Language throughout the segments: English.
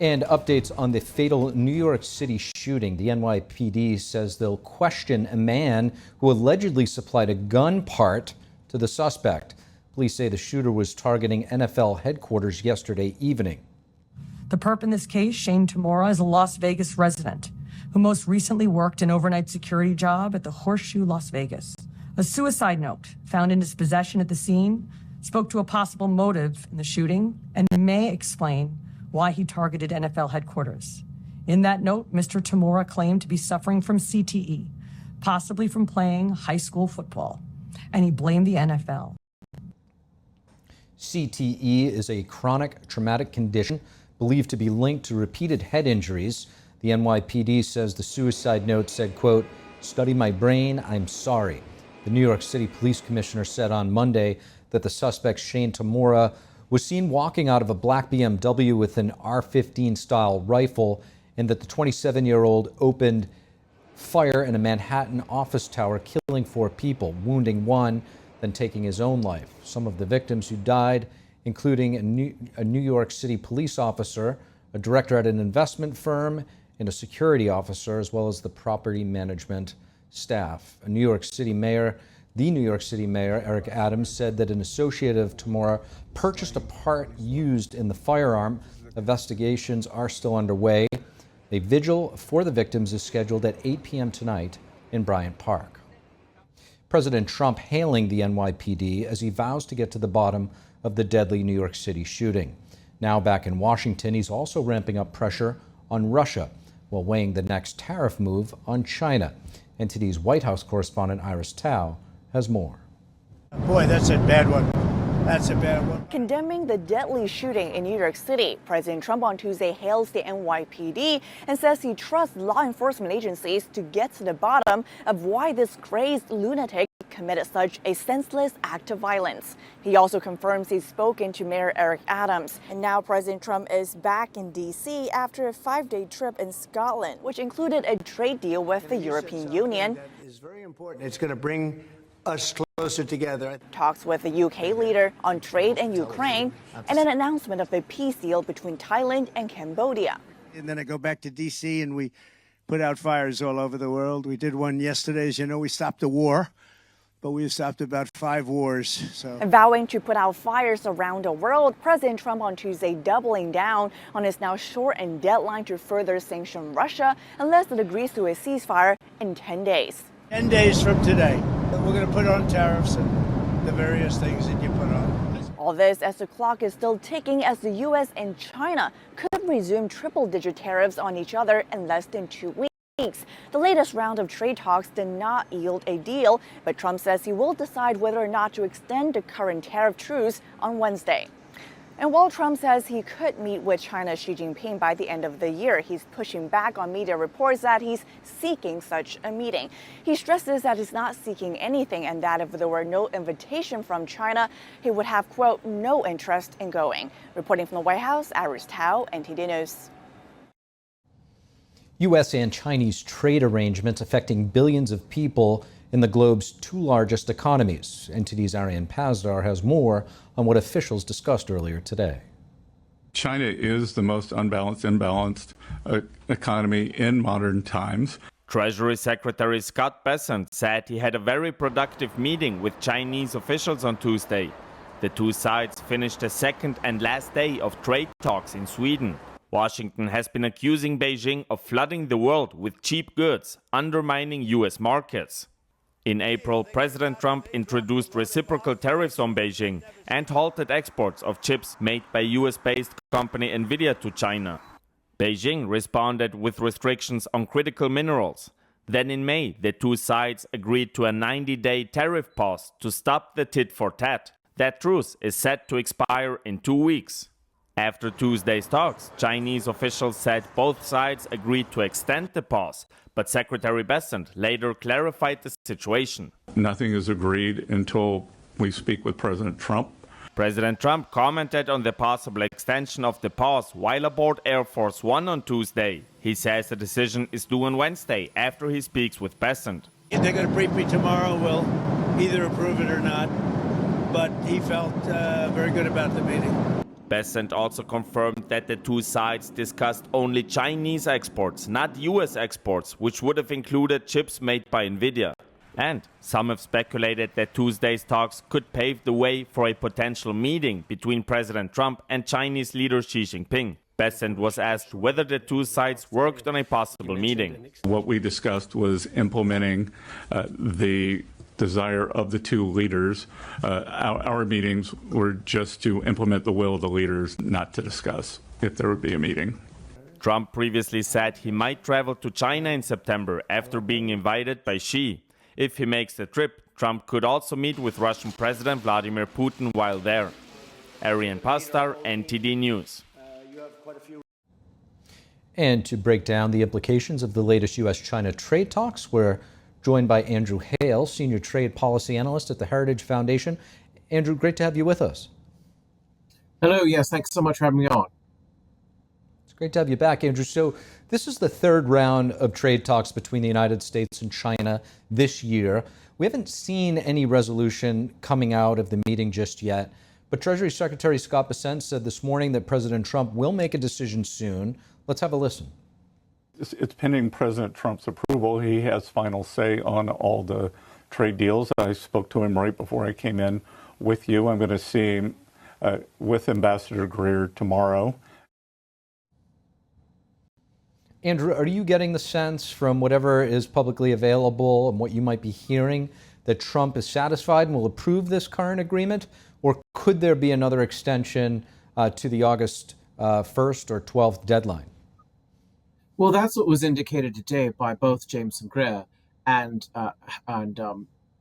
And updates on the fatal New York City shooting. The NYPD says they'll question a man who allegedly supplied a gun part to the suspect. Police say the shooter was targeting NFL headquarters yesterday evening. The perp in this case, Shane Tamora, is a Las Vegas resident who most recently worked an overnight security job at the Horseshoe Las Vegas. A suicide note found in his possession at the scene spoke to a possible motive in the shooting and may explain why he targeted NFL headquarters. In that note, Mr. Tamora claimed to be suffering from CTE, possibly from playing high school football, and he blamed the NFL. CTE is a chronic traumatic condition believed to be linked to repeated head injuries. The NYPD says the suicide note said, quote, "Study my brain, I'm sorry." The New York City Police Commissioner said on Monday that the suspect, Shane Tamora, was seen walking out of a black BMW with an R-15 style rifle, and that the 27-year-old opened fire in a Manhattan office tower, killing 4 people, wounding 1, then taking his own life. Some of the victims who died, including a New York City police officer, a director at an investment firm, and a security officer, as well as the property management staff. The New York City Mayor, Eric Adams, said that an associate of Tamora purchased a part used in the firearm. Investigations are still underway. A vigil for the victims is scheduled at 8 p.m. tonight in Bryant Park. President Trump hailing the NYPD as he vows to get to the bottom of the deadly New York City shooting. Now back in Washington, he's also ramping up pressure on Russia while weighing the next tariff move on China. NTD's White House correspondent Iris Tao has more. Boy, that's a bad one. That's a bad one. Condemning the deadly shooting in New York City, President Trump on Tuesday hails the NYPD and says he trusts law enforcement agencies to get to the bottom of why this crazed lunatic committed such a senseless act of violence. He also confirms he's spoken to Mayor Eric Adams. And now President Trump is back in D.C. after a 5-day trip in Scotland, which included a trade deal with the European Union. That is very important. It's going to bring us closer together. Talks with the UK leader on trade in Ukraine, and an announcement of a peace deal between Thailand and Cambodia. And then I go back to D.C. and we put out fires all over the world. We did one yesterday. As you know, we stopped a war, but we've stopped about 5 wars. And vowing to put out fires around the world, President Trump on Tuesday doubling down on his now shortened deadline to further sanction Russia unless it agrees to a ceasefire in 10 days. 10 days from today, we're going to put on tariffs and the various things that you put on. All this as the clock is still ticking as the U.S. and China could resume triple-digit tariffs on each other in less than 2 weeks. The latest round of trade talks did not yield a deal, but Trump says he will decide whether or not to extend the current tariff truce on Wednesday. And while Trump says he could meet with China's Xi Jinping by the end of the year, he's pushing back on media reports that he's seeking such a meeting. He stresses that he's not seeking anything and that if there were no invitation from China, he would have, quote, no interest in going. Reporting from the White House, Iris Tao, NTD News. U.S. and Chinese trade arrangements affecting billions of people in the globe's 2 largest economies. NTD's Arian Pazdar has more on what officials discussed earlier today. China is the most imbalanced economy in modern times. Treasury Secretary Scott Bessent said he had a very productive meeting with Chinese officials on Tuesday. The 2 sides finished the second and last day of trade talks in Sweden. Washington has been accusing Beijing of flooding the world with cheap goods, undermining U.S. markets. In April, President Trump introduced reciprocal tariffs on Beijing and halted exports of chips made by US-based company Nvidia to China. Beijing responded with restrictions on critical minerals. Then in May, the 2 sides agreed to a 90-day tariff pause to stop the tit-for-tat. That truce is set to expire in 2 weeks. After Tuesday's talks, Chinese officials said both sides agreed to extend the pause, but Secretary Bessent later clarified the situation. Nothing is agreed until we speak with President Trump. President Trump commented on the possible extension of the pause while aboard Air Force One on Tuesday. He says the decision is due on Wednesday after he speaks with Bessent. They're going to brief me tomorrow. We'll either approve it or not, but he felt very good about the meeting. Bessent also confirmed that the two sides discussed only Chinese exports, not US exports, which would have included chips made by Nvidia. And some have speculated that Tuesday's talks could pave the way for a potential meeting between President Trump and Chinese leader Xi Jinping. Bessent was asked whether the two sides worked on a possible meeting. What we discussed was implementing the desire of the two leaders. Our meetings were just to implement the will of the leaders, not to discuss if there would be a meeting. Trump previously said he might travel to China in September after being invited by Xi. If he makes the trip, Trump could also meet with Russian President Vladimir Putin while there. Arian Pastar, NTD News. And to break down the implications of the latest U.S.-China trade talks, we're joined by Andrew Hale, Senior Trade Policy Analyst at the Heritage Foundation. Andrew, great to have you with us. Hello, yes, thanks so much for having me on. It's great to have you back, Andrew. So this is the third round of trade talks between the United States and China this year. We haven't seen any resolution coming out of the meeting just yet, but Treasury Secretary Scott Bessent said this morning that President Trump will make a decision soon. Let's have a listen. It's pending President Trump's approval. He has final say on all the trade deals. I spoke to him right before I came in with you. I'm going to see him with Ambassador Greer tomorrow. Andrew, are you getting the sense from whatever is publicly available and what you might be hearing that Trump is satisfied and will approve this current agreement? Or could there be another extension to the August 1st or 12th deadline? Well, that's what was indicated today by both Jameson Greer and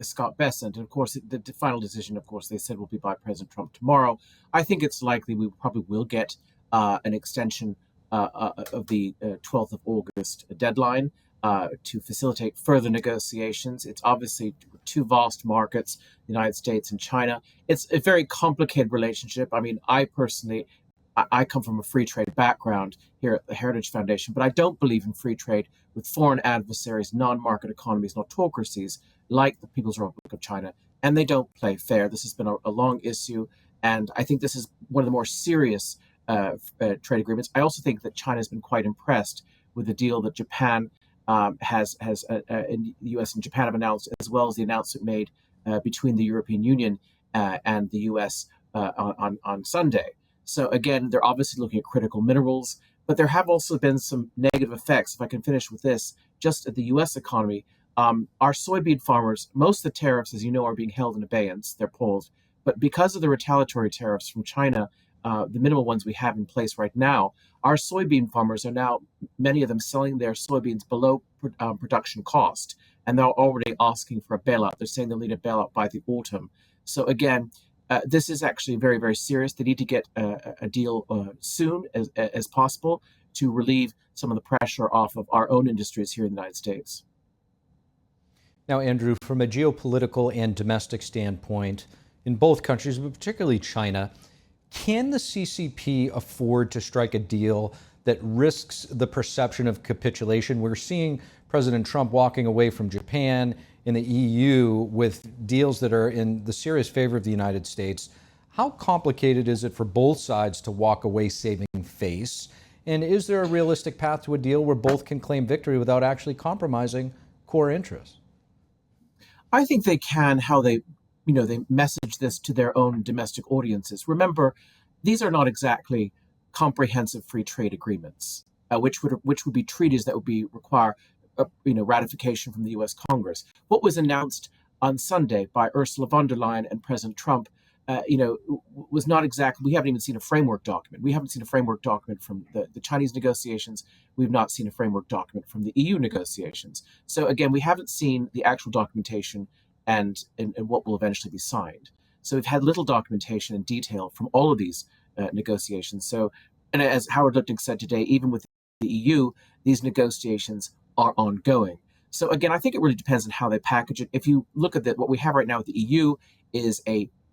Scott Bessent. And of course, the final decision, of course, they said will be by President Trump tomorrow. I think it's likely we probably will get an extension of the 12th of August deadline to facilitate further negotiations. It's obviously two vast markets, the United States and China. It's a very complicated relationship. I mean, I come from a free trade background here at the Heritage Foundation, but I don't believe in free trade with foreign adversaries, non-market economies, and autocracies like the People's Republic of China, and they don't play fair. This has been a long issue, and I think this is one of the more serious trade agreements. I also think that China has been quite impressed with the deal that Japan and the U.S. and Japan have announced, as well as the announcement made between the European Union and the U.S. On Sunday. So again, they're obviously looking at critical minerals, but there have also been some negative effects. If I can finish with this, just at the U.S. economy, our soybean farmers, most of the tariffs, as you know, are being held in abeyance. They're pulled. But because of the retaliatory tariffs from China, the minimal ones we have in place right now, our soybean farmers are now, many of them, selling their soybeans below production cost. And they're already asking for a bailout. They're saying they'll need a bailout by the autumn. So again, this is actually very, very serious. They need to get a deal soon as possible to relieve some of the pressure off of our own industries here in the United States. Now, Andrew, from a geopolitical and domestic standpoint, in both countries, but particularly China, can the CCP afford to strike a deal that risks the perception of capitulation? We're seeing President Trump walking away from Japan in the EU with deals that are in the serious favor of the United States. How complicated is it for both sides to walk away saving face? And is there a realistic path to a deal where both can claim victory without actually compromising core interests? I think they can, how they message this to their own domestic audiences. Remember, these are not exactly comprehensive free trade agreements, which would be treaties that would require ratification from the U.S. Congress. What was announced on Sunday by Ursula von der Leyen and President Trump, was not exactly. We haven't even seen a framework document. We haven't seen a framework document from the Chinese negotiations. We've not seen a framework document from the EU negotiations. So again, we haven't seen the actual documentation and what will eventually be signed. So we've had little documentation and detail from all of these negotiations. So, and as Howard Lipnick said today, even with the EU, these negotiations are ongoing. So again, I think it really depends on how they package it. If you look at what we have right now with the EU is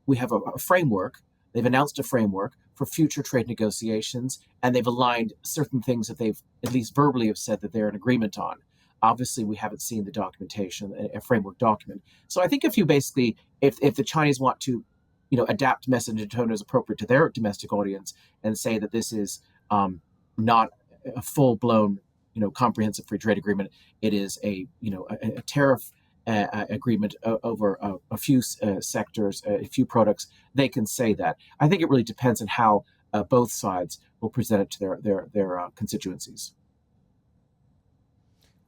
we have a framework. They've announced a framework for future trade negotiations, and they've aligned certain things that they've at least verbally have said that they're in agreement on. Obviously, we haven't seen the documentation, a framework document. So I think if the Chinese want to adapt message and tone as appropriate to their domestic audience and say that this is not a full-blown, comprehensive free trade agreement. It is a tariff agreement over a few sectors, a few products. They can say that. I think it really depends on how both sides will present it to their constituencies.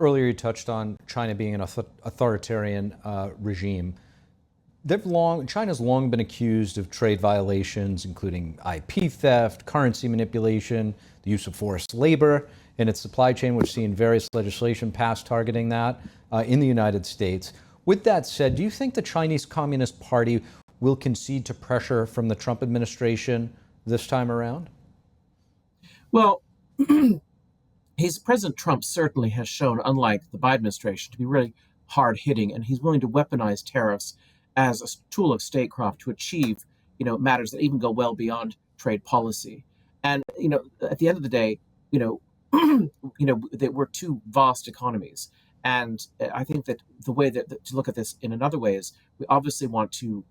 Earlier, you touched on China being an authoritarian regime. China's long been accused of trade violations, including IP theft, currency manipulation, the use of forced labor in its supply chain. We've seen various legislation passed targeting that in the United States. With that said, do you think the Chinese Communist Party will concede to pressure from the Trump administration this time around? Well, President Trump certainly has shown, unlike the Biden administration, to be really hard-hitting, and he's willing to weaponize tariffs as a tool of statecraft to achieve, matters that even go well beyond trade policy. And at the end of the day, that we're two vast economies, and I think that the way that to look at this in another way is we obviously want to,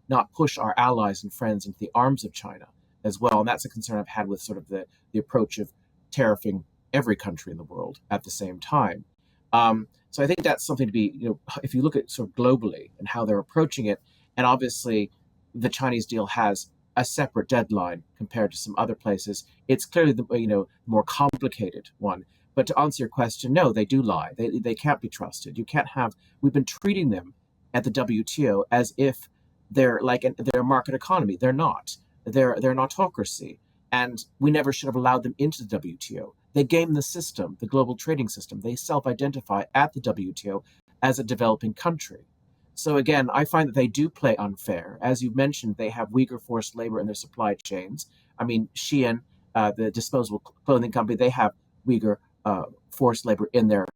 not push our allies and friends into the arms of China as well, and that's a concern I've had with sort of the approach of tariffing every country in the world at the same time. So I think that's something to be, if you look at sort of globally and how they're approaching it, and obviously the Chinese deal has a separate deadline compared to some other places. It's clearly the more complicated one. But to answer your question, no, they do lie. They can't be trusted. You can't have. We've been treating them at the WTO as if they're a market economy. They're not. They're an autocracy, and we never should have allowed them into the WTO. They game the system, the global trading system. They self-identify at the WTO as a developing country. So again, I find that they do play unfair. As you mentioned, they have Uyghur forced labor in their supply chains. I mean, Shein, the disposable clothing company, they have Uyghur forced labor in their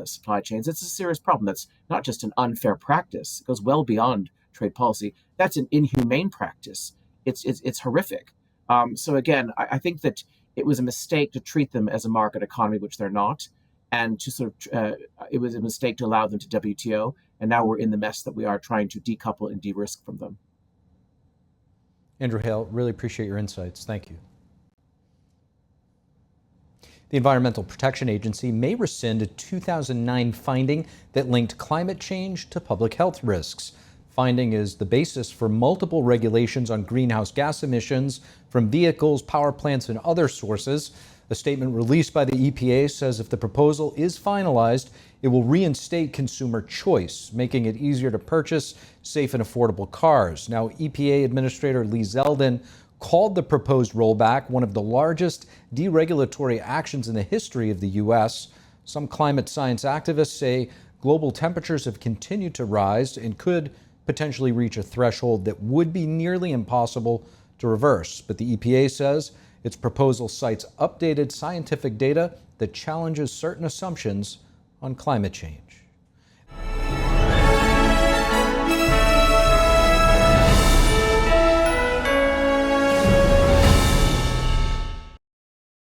supply chains. It's a serious problem. That's not just an unfair practice. It goes well beyond trade policy. That's an inhumane practice. It's horrific. So again, I think that it was a mistake to treat them as a market economy, which they're not, and to it was a mistake to allow them to WTO, and now we're in the mess that we are trying to decouple and de-risk from them. Andrew Hale, really appreciate your insights. Thank you. The Environmental Protection Agency may rescind a 2009 finding that linked climate change to public health risks. Finding is the basis for multiple regulations on greenhouse gas emissions from vehicles, power plants, and other sources. A statement released by the EPA says if the proposal is finalized, it will reinstate consumer choice, making it easier to purchase safe and affordable cars. Now, EPA Administrator Lee Zeldin called the proposed rollback one of the largest deregulatory actions in the history of the U.S. Some climate science activists say global temperatures have continued to rise and could potentially reach a threshold that would be nearly impossible to reverse. But the EPA says its proposal cites updated scientific data that challenges certain assumptions on climate change.